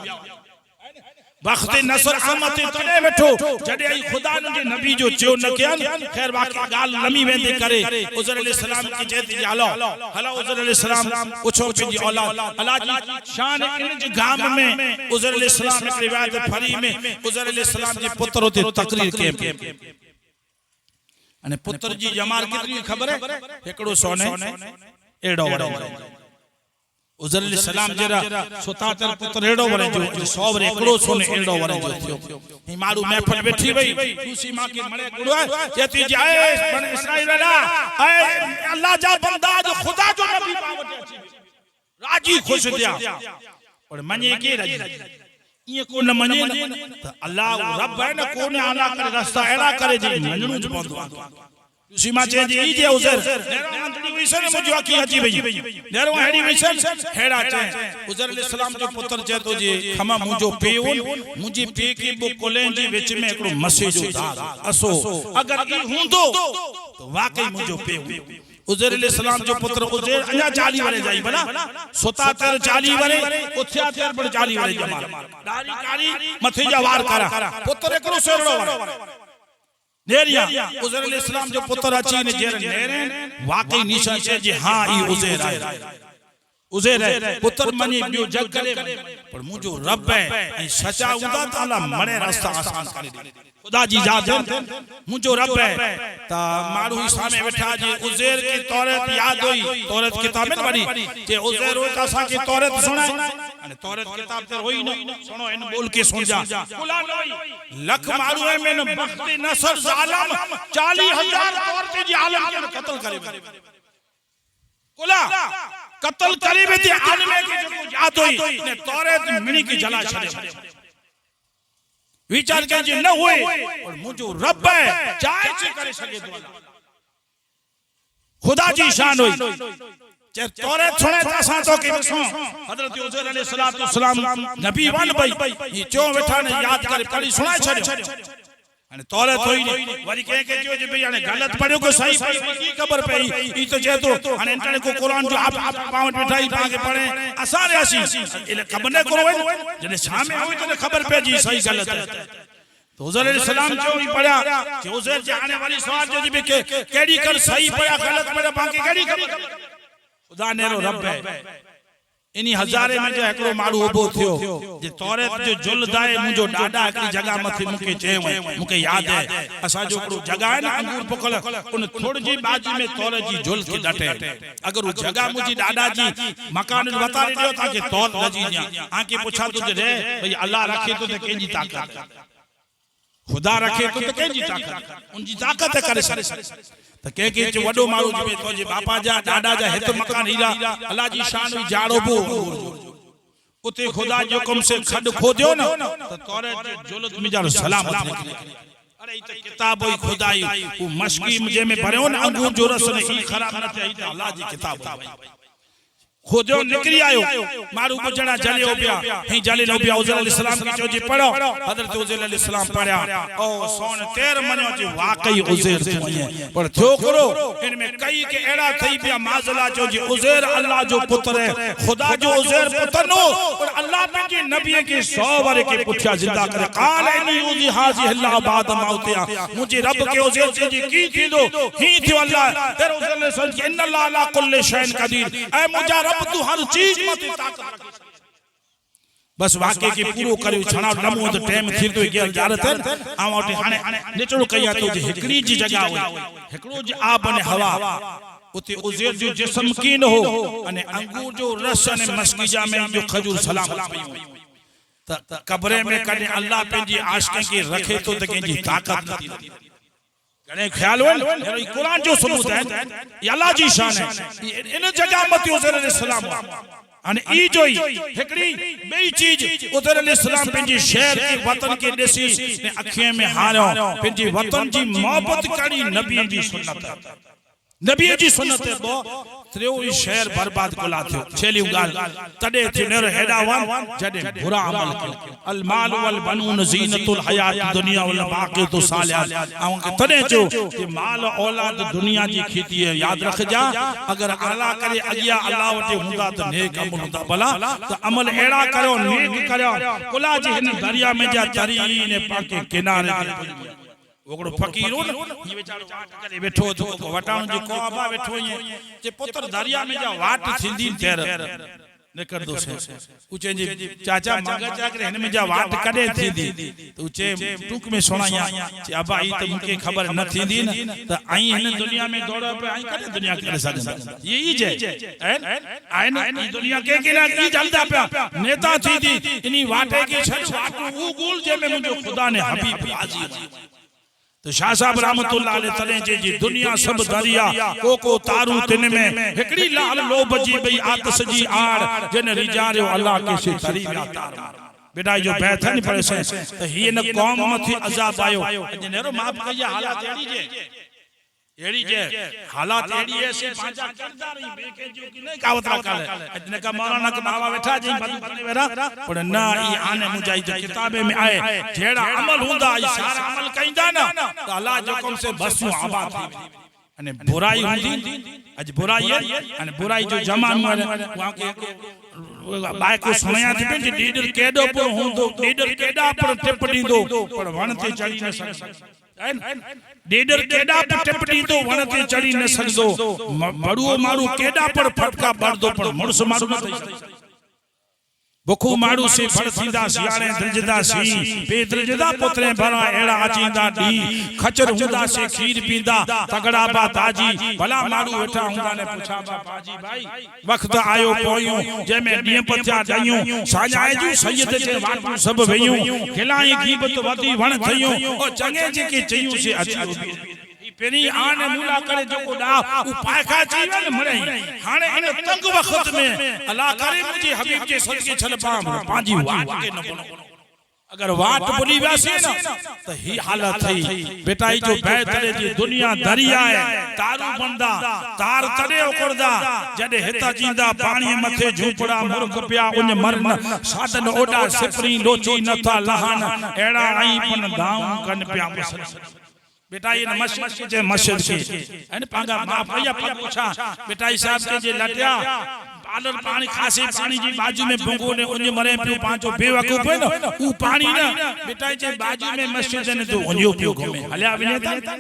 वक्त नसर आमत तने बैठो जडे आई खुदा ने नबी जो चो न कियान खैर वाकई गाल लमी वेंदे करे उजैर अलैहिस्सलाम की जेती हलो हला उजैर अलैहिस्सलाम पूछो जी औलाद अल्लाह जी शान इन गाम में उजैर अलैहिस्सलाम एक रिवायत फरी में उजैर अलैहिस्सलाम जी पुत्र होते तकरीर के अने पुत्र जी जमाल कितनी खबर है एकड़ो सोने एड़ो वड़ो उजैर अलैहिस्सलाम जरा 77 पुत्र एड़ो वरे जो 100 वर एकड़ो सोने एड़ो वरे जो थियो ही मारू महफिल बैठी भई दूसरी मां के मणे गुड़ो जेती जाए बन इस्राइल वाला ए अल्लाह जा बंदा जो खुदा जो नबी पावटे अची राजी खुश थिया और मने के राजी ये को न मने त अल्लाह रब है न को ने आला करे रास्ता एड़ा करे जी मनणू ज पवंदो सीमा चे जी जे उजैर नेरो अंतली विसन मुजो की अची भई नेरो हेडी विसन हेड़ा चे उजैर अलैहिस्सलाम जो पुत्र चे तो जी खमा मुजो पेउन मुजी पे की बो कोलें जी विच में एकड़ो मसे जो दाग असो अगर ई हुंदो तो वाकई मुजो पेउन उजैर अलैहिस्सलाम जो पुत्र उजैर अया 40 वरे जाई भला 77 40 वरे उथया तेर पर 40 वरे जमा दाढ़ी काली मथे जा वार करा पुत्र एकड़ो सेरड़ो नेरिया उजैर अलैहिस्सलाम जो पुत्र अची ने जेर नेरे वाकई निशान छे जे हां ई उजैर है उजैर है पुत्र मनी बियो जग करे पर मुजो रब है ए सचा उदा ताला मणे रास्ता आसान करे खुदा जी जान मुजो रब है ता मारू ही सामने बैठा जी उजैर की तौरात याद होई तौरात किताब में बड़ी जे उजैर हो ता सा की तौरात सुनाए अने तौरात किताब ते होई न सुनो इन बोल के सुन जा कुला नई लख मारू है में बख्त नसर जालिम 40000 औरतें जी आलम के कत्ल करे कुला कत्ल करे में ते आलम के जो याद होई ने तौरात मिनी की जला छड़े विचार के जे न होए और मुजो रब है चाहे से करे सके दुआ खुदा जी शान होई जे तौरात सुने ता तो के सो हजरत उजैर अलैहिस्सलाम नबी वन भाई ये चो बैठा ने याद करे पढ़ी सुना छड़े अने तौरे थोई वरी के जो जे भई अने गलत पढ़ियो को सही की खबर पई ई तो जे तो अने इंटरनेट को कुरान जो आप पावट बैठाई पाके पढ़े आसान आसी इले खबर न करो जने सामे होई तो खबर पे जी सही गलत है तो हुजूर सलाम जो नहीं पढ़ा कि हुजूर जे आने वाली सवाल जो जी के केडी कर सही पढ़ा गलत पढ़ा बाकी केडी खबर खुदा नेरो रब है इनी हजारे में जो एकड़ो माड़ू उभो थियो जे तौरेत जो जुलदाए मुजो डाडा एकड़ी जगह मथे मुके चयो मुके याद है असा जो एकड़ो जगह है ना अंगूर पकल उन थोड़ी जी बाजी में तौरे जी जुल के डटे अगर वो जगह मुजी डाडा जी मकान बता दियो ताकि तौर लजी जा आके पूछा तुझे रे भई अल्लाह रखे तो ते केजी ताकत खुदा रखे तो ते केजी ताकत उनजी ताकत करे तो के जो वडो मारू जे तो जे बापा जा डाडा जा हित मकान हीरा अल्लाह जी शान भी जाड़ो बो उते खुदा जो कम से खड खोदियो ना तो तोरे जुलत में जारो सलामत निकले अरे ई किताब होई खुदाई वो मशकी मुझे में भरियो ना अंगूर जो रस ने ई खराब न थे ई अल्लाह जी किताब खोजो निकली आयो मारू बजड़ा जलियो पिया ही जलियो पिया उज़ैर अलैहिस्सलाम की जो जी पढ़ो हजरत उज़ैर अलैहिस्सलाम पढ़या ओ सोन तेर मनो जी वाकई उज़ैर थी पर थियो करो इनमें कई के एड़ा थई पिया माजला जो जी उज़ैर अल्लाह जो पुत्र है खुदा जो उज़ैर पुत्र नो और अल्लाह पे जी नबी के 100 बार के पूछा जिंदा करे काल इनी उज़ी हाजी अल्लाह बाद मौतिया मुझे रब के उज़ैर जी की थी दो ही थियो अल्लाह तेरे उज़ैर अलैहिस्सलाम की इन्ना अल्लाह अला कुल्ल शैइन कदीर ए मुजा तू हर चीज मत ताकत बस वाक्य के पूरो करे छणा लमो तो टाइम थी तो के इजाजत है आवटी हाने नेचड़ो कया तो हिकड़ी जी जगह हो हिकड़ो जी आब ने हवा उते उज़ैर जो जिस्म की न हो अने अंगूर जो रस ने मस्कीजा में जो खजूर सलाम त कब्रे में कने अल्लाह पेजी आशिक के रखे तो के जी ताकत नथी गणे ख्याल हो ये कुरान जो सबूत है ये अल्लाह जी शान है इन जगह मत उज़ैर अलैहिस्सलाम अने ई जोई हिकड़ी बेई चीज उज़ैर अलैहिस्सलाम पेजी शहर के वतन के देसी ने अखियां में हारो पेजी वतन जी मोहब्बत करी नबी जी सुन्नत नबी जी सुन्नत बो त्रेओ शहर बर्बाद कोला थियो छेली गाल तडे थी नेर हेडावन जडे बुरा अमल अल माल वल बनून जीनतुल हयात दुनिया वल बाक़ितु सालिहात आऊं के तडे जो कि माल औलाद दुनिया जी खेती है याद रख जा अगर अल्लाह करे अगिया अल्लाह वटे हुंदा तो नेक अमल हुंदा भला तो अमल एड़ा करो नेक करो कोला जी हिन दरिया में जा तरी ने पाके किनारे ओकड़ो फकीरो न ये बेचारो वाट करे बैठो तो वटाण जो को आबा बैठो ये जे पुत्र दरिया में जा वाट थींदी तेर निकर दो से उचे जी चाचा मगा चाकरे हन में जा वाट कदे थींदी तो उचे टूक में सुनाया जे अबा ई तो मुके खबर न थींदी न तो आई हन दुनिया में दौड़ा पे आई कदे दुनिया करे सगन ये ई जे आए न ई दुनिया के ना ई जलदा पे नेता थींदी इनी वाटे के छड़ वाट ऊ गुल जे में मुजो खुदा ने हबीब राजी तो शाह साहब रहमतुल्लाह अलैह तले जी दुनिया सब दरिया को तारू तिन में हिकड़ी लाल लो बजी भई आतश जी आड़ जन रिजारो अल्लाह के से तरी तार बेटा जो बैठा नहीं पड़े से तो ही न कौम मथी अजाब आयो नेरो माफ कया हालत एड़ी जे हालात एड़ी ऐसे पांचा किरदार ही बेके जो कि नहीं कावत रखल इतने का मौलाना के बाबा बैठा जी बदू करने वेरा पर ना ई आने मुजाई जो किताबे में आए जेड़ा अमल हुंदा ई सारा अमल कइंदा ना तो अल्लाह जो कम से बसू आबाद थी अने बुराई हुंदी अज बुराई है अने बुराई जो जमान में वहां के बाय को सुनया थी जे लीडर केडो पर हुंदो लीडर केडा पर टिप दींदो पर वण ते चढ़ी न सके डेडर केडा पर टिपड़ी तो वण ते चढ़ी न सकदो बड़ुओ मारू केडा पर फटका पड़दो पर मुर्स मारू न थई बुखू मारू से फड़सीदा सियाणे द्रजदा सी बेद्रजदा पुत्रे भरा एड़ा अचींदा डी खचर हुंदा से खीर पींदा तगड़ा बा ताजी भला मारू वेठा हुंदा ने पूछा बा पाजी भाई वक्त आयो पोयो जे में डी पत्या दयूं साजाए जू सैयद जे वाटू सब वेयूं खिलाई गीबत वदी वण थयूं ओ चंगे जे के चयूं से अची पेरी आन मूला करे जो को दा उ पाखा जीवन मरे हाने इन तंग वक्त में अल्लाह करे मुझे हबीब के सदके छल पाम पाजी वाट के न बनो अगर वाट भुली वैसे ना तो ही हालत थी बेटाई जो बेहतरे जी दुनिया दरिया है तारू बंदा तार तड़े उकड़दा जडे हिता जींदा पानी मथे झूपड़ा मुर्ग पिया उन मरन साधन ओडा सिपरी लोची नथा लहान एड़ा आई पन दाऊ कन पिया बेटाई ने मस्जिद के मस्जिद के अने पांगा मां भैया पूछा बेटाई साहब के जे लटिया पालर पानी खासी पानी जी बाजू में भंगो ने उन मरे पियो पांचो बेवकूफ है ना ऊ पानी ना बेटाई जे बाजू में मस्जिद ने तो उन्यो पियो घूमे हल्या विनेता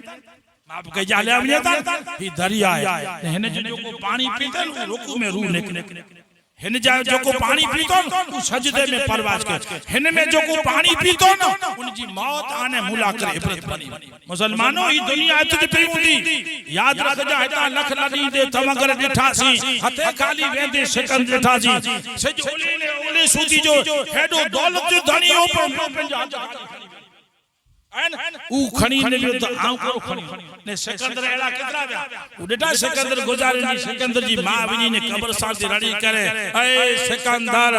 आप कह जा हल्या विनेता ही दरिया है हेने जो को पानी पीते रुकू में रूह निकले हेने जा जो को पानी पीतो तू सजदे में परवाज कर हेने में जो को पानी पीतो ना उनजी मौत आने मुलाकात इबरत बनी मुसलमानों ही दुनिया इतनी पई हुंदी याद रख जा हेता लख लडी दे तमगर दिठासी हथे खाली वेंदे सिकंद दिठासी सज ओले ने ओले सूदी जो हेडो दौलत जो धनी हो पंजा ऊ खणी ने लियो तो आऊ को खणी ने सिकंदर एड़ा केतरा व्या उडटा सिकंदर गुजारे जी सिकंदर जी मां विनी ने कब्रस्तान से रड़ी करे ए सिकंदर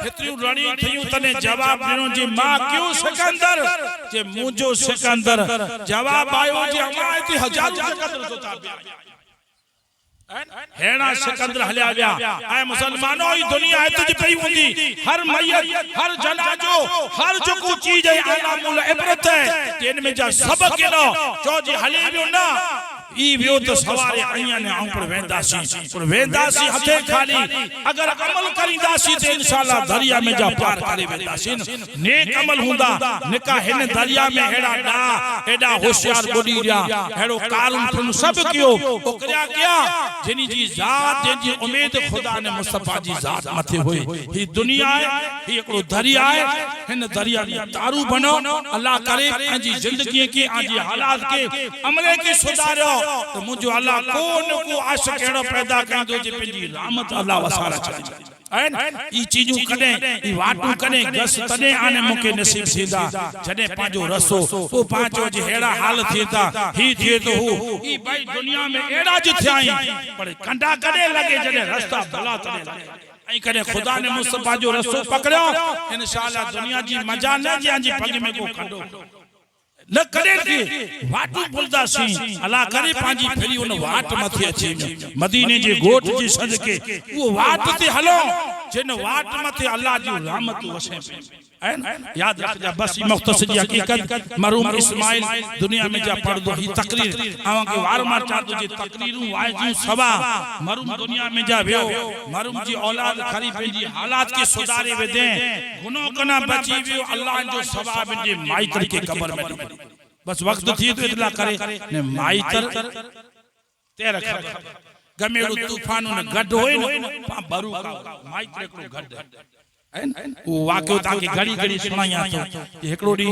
हेतरियो रड़ी थयू तने जवाब देनो जी मां क्यों सिकंदर जे मुजो सिकंदर जवाब आयो जी हमारे हजारों सिकंदर सोता हेना सिकंदर हल्या व्या आए मुसलमानों ही दुनिया इतनी पई हुंदी हर मैयत हर जनाजो हर जो को चीज है आलामुल इबरत है इनमें जा सबक नो जो जी हली बियो ना ई वियो तो सवारे आया ने आऊं पर वेंदासी हथे खाली अगर अमल करींदासी ते इंशाअल्लाह दरिया में जा पार करे वेंदासी नेक अमल हुंदा निका हिन दरिया में हेड़ा डा एडा होशियार बोडी रिया हेड़ो कारून तुम सब कियो ओकरिया क्या जिनी जी जात जिनी उम्मीद खुदा ने मुस्तफा जी जात मथे होई ही दुनिया है ही एकड़ो दरिया है हिन दरिया में तारू बनो अल्लाह करे जी जिंदगी के आजी हालात के अमले के सुधारो तो मुझो अल्लाह कोन को आशिक एड़ो पैदा कंदो जे पंजी रहमत अल्लाह वसारा चली ऐन ई चीजू कने ई वाटू कने गस तने आने मुके नसीब थींदा जने पांजो रसो ओ पांचो जे हेड़ा हाल थींदा ही थिए तो हो ई भाई दुनिया में एड़ा ज थयाई पर कंडा कने लगे जने रास्ता भला तने लगे आई करे खुदा ने मुस्तफा जो रसो पकड़ो इंशाअल्लाह दुनिया जी मजा न जी पग में को खंडो न करे के वाटू बुलदासी अल्लाह करे पांजी फेरी उन वाट मथे अचे मदीने जे गोठ जी सदके वो वाट ते हलो जिन वाट मथे अल्लाह जी रहमत वसे याद रख जा बस मुख्तसर जी हकीकत मरहूम इस्माइल दुनिया में जा पढ़ दो ही तकरीर आवा के वार मार चार दो जी तकरीरू वाए जी सवा मरहूम दुनिया में जा वियो मरहूम जी औलाद खरी पेजी हालात के सुधारे वे दे गुनो कना बची वियो अल्लाह जो सवाब जे माइतर के कब्र में बस वक्त थी तो इतला करे ने माइतर ते रख गमेड़ू तूफान ने गड होय न बरू का माइतर को गड वो वाक्य ताकि घड़ी घड़ी सुनाया तो एकड़ो डी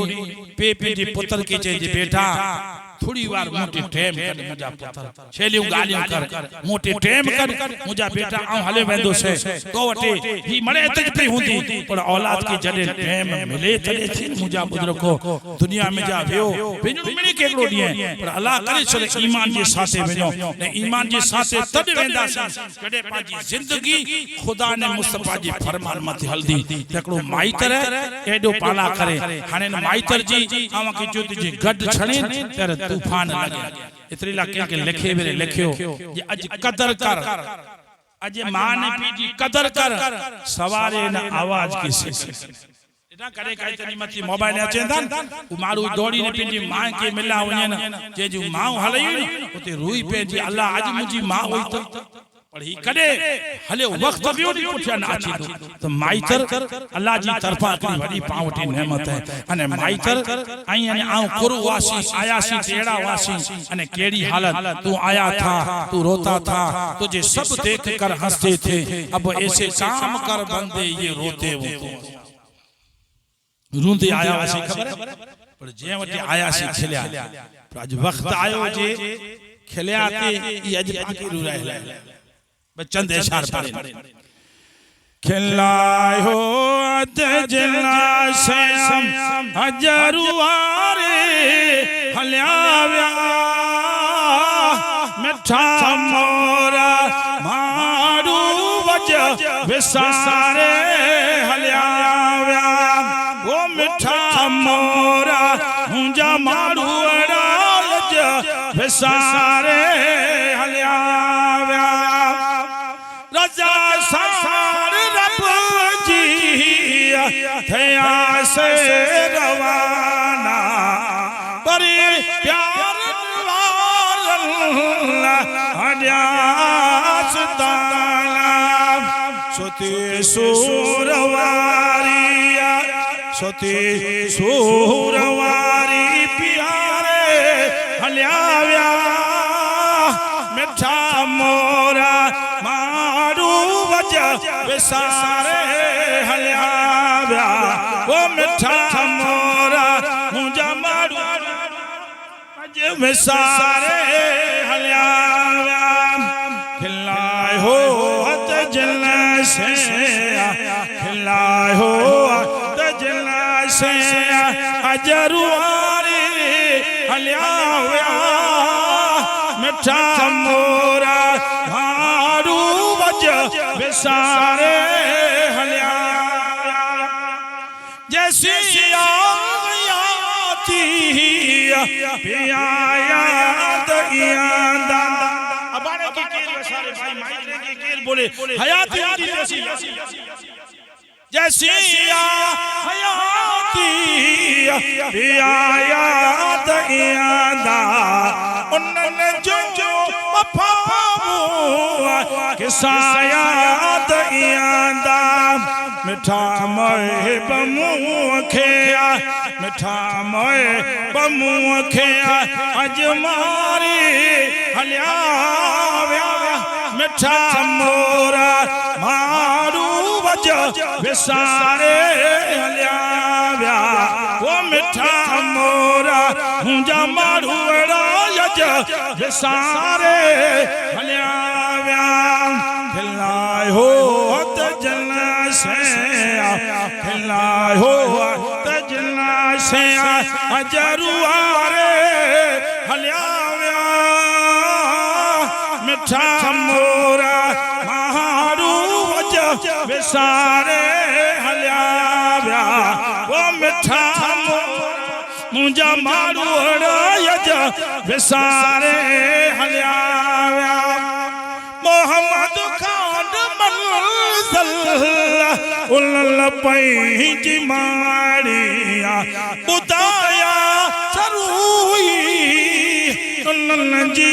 पे जे पुत्र के जे बेटा थोड़ी बार मोटे टाइम कर मुजा पुत्र छेलियो गालियों कर मोटे टाइम कर मुजा बेटा आ हले वेंदो से तो वटे ही मणे तज पे हुंदी पर औलाद के जडे टाइम मिले तडे थी मुजा बुजुर्ग को दुनिया में जा वियो बिनु मिणी केकड़ो डी पर अल्लाह करे छले ईमान जे साथे वणो ने ईमान जे साथे तड वेंदा कदे पाजी जिंदगी खुदा ने मुस्तफा जी फरमान मत हल्दी तकड़ो माइतर एडो पाला करे हाने माइतर जी आवा के जो जी गड छणे तेरे तूफान लगे इतरी ला के लिखे मेरे लिखियो ये अज कदर कर अज मां ने पीजी कदर कर सवारे न आवाज की से इना करे काई तनी मती मोबाइल अचेंदा उ मारू दौड़ी ने पीजी मां के मिला वने जे जो मां हलई उते रोई पे जी अल्लाह आज मुजी मां होई तो पढ़ी कदे हले वक्त बियो नी पुछया ना अची तो माइतर अल्लाह जी तरफा करी वडी पावटी नेमत है अने माइतर आई अने आऊ कुरु वासी आयासी तेड़ा वासी अने केड़ी हालत तू आया था तू रोता था तुझे सब देख कर हंसते थे अब ऐसे काम कर बंदे ये रोते वो रूंदे आया वासी खबर है पर जे वटे आयासी खिल्या पर आज वक्त आयो जे खिल्या ते ई अज बाकी रू रहला चंद इशार पढ़े खिलायो अदजना से हजरुआरे हल्याव्या मिठा मोरा मारू वज विसारे हलिया विया वो मिठा मोरा मुंहिंजा माण्हू अड़ा वज विसारे हलिया विया रजा सार रब जी थया से रवाना पर प्यार हरियास ताला सोती सूरवारिया सोती सूरवारी प्यारे हलिया विया मिठा मोरा मारू वज विसारे हलिया विया वो मिठा मोरा मुंहिंजा मारू विसारे हलिया विया खिलाए हो हथ जल से खिलाए हो हथ जल से अजरुआरी हलिया विया मिठा मोरा मारू वज विसारे हलिया जैसी पिया याद यादा अबाने की केर सारे भाई माइले की केर बोले हयाती जैसी जैसी हयाती पिया याद यादा उन्होंने जो वफाओ किसा याद यादा मिठा मोए बमुआ खेया मिठा मोए बमुआ खेया अज मारी हलिया विया मिठा मोरा मारू वज विसारे हलिया विया वो मिठा मोरा मुंहिंजा मारू अड़ा वज विसारे हलिया विया खिलाए हो हथ जल से खिलाए हो हथ जल से अजरुआरे हलिया विया मिठा मोरा मारू वज विसारे हलिया विया वो मिठा मोरा मुंहिंजा मारू अड़ा वज विसारे हलिया विया मोहम्मद खान मंज़िल उल पंहिंजी माड़िया ॿुधाया सरूई उन्हनि जी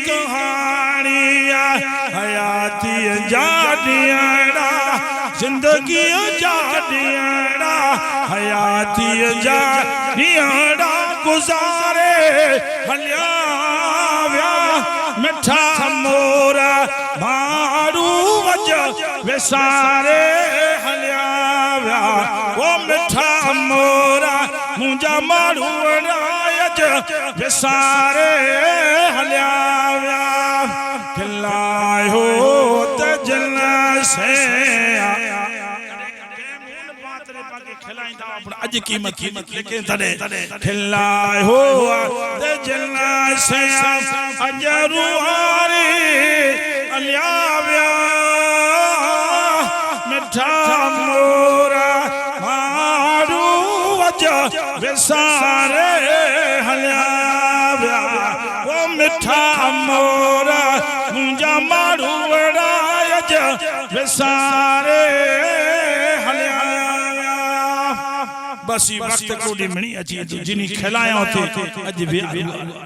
कहाणिया हयाती जा ॾियणा ज़िंदगीअ जा ॾियणा हयाती जा ॾियणा गुज़ारे हलिया विया मिठा मोरा मारू वज विसारे हलिया विया वो मिठा मोरा मुंहिंजा मारू वज विसारे हलिया विया खिलाए हो त जल से अज कीमत लेकिन तड़े खिलाए हो त जल से अजरुआरी हलिया विया मिठा मोरा मारू वज विसारे हलिया विया वो मिठा मोरा मुंहिंजा मारू अड़ा वज विसारे हलिया बस ये वक्त कोडी मणी अची जिनी खिलाया थे अज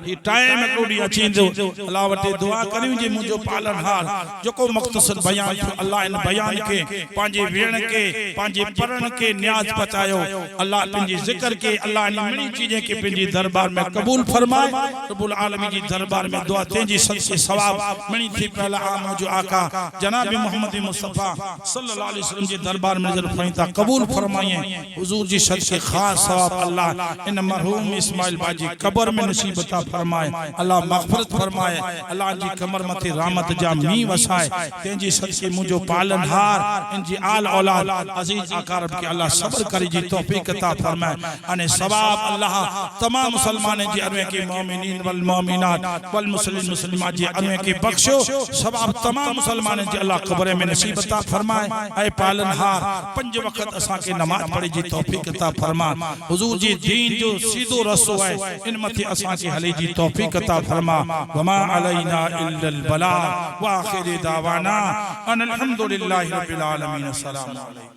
ये टाइम कोडी अची जो अल्लाह वटे दुआ करियो जे मुजो पालनहार जको मुख्तसर बयान अल्लाह इन बयान के पांजे वेण के पांजे पढ़न के न्याज पचायो अल्लाह पिंजी जिक्र के अल्लाह इन मणी चीजें के पिंजी दरबार में कबूल फरमाए रब्बुल आलमीन जी दरबार में दुआ तेजी सच्चे सवाब मणी थी पहला आम जो आका जनाब मोहम्मद मुस्तफा सल्लल्लाहु अलैहि वसल्लम जी दरबार में नजर फैता कबूल फरमाए हुजूर जी सच्चे के खास सवाब अल्लाह इन मरहूम इस्माइल बाजी कब्र में नसीब अता फरमाए, अल्लाह मग़फ़िरत फरमाए, अल्लाह जी कमर मथे रहमत जा मी वसाए, तेजी सदके मुझो पालनहार इन जी आल औलाद अजीज आकारब के अल्लाह सब्र करे जी तौफीक अता फरमाए। अने सवाब अल्लाह तमाम मुसलमान जी अरवे के मोमिनीन वल मोमिनात वल मुस्लिम मुस्लिमात जी अरवे के बख्शो, सवाब तमाम मुसलमान जी अल्लाह कब्र में नसीब अता फरमाए। ऐ पालनहार पंज वक्त असा के नमाज पढ़े जी तौफीक अता फरमा, हुजूर जी दीन जो सीधो रस्तो है इन मथे असा के हले जी तौफीक अता फरमा। वमा अलैना इल्लल बला व आखिर दावाना अनिल हम्दुलिल्लाहि रब्बिल आलमीन। अस्सलामु अलैकुम।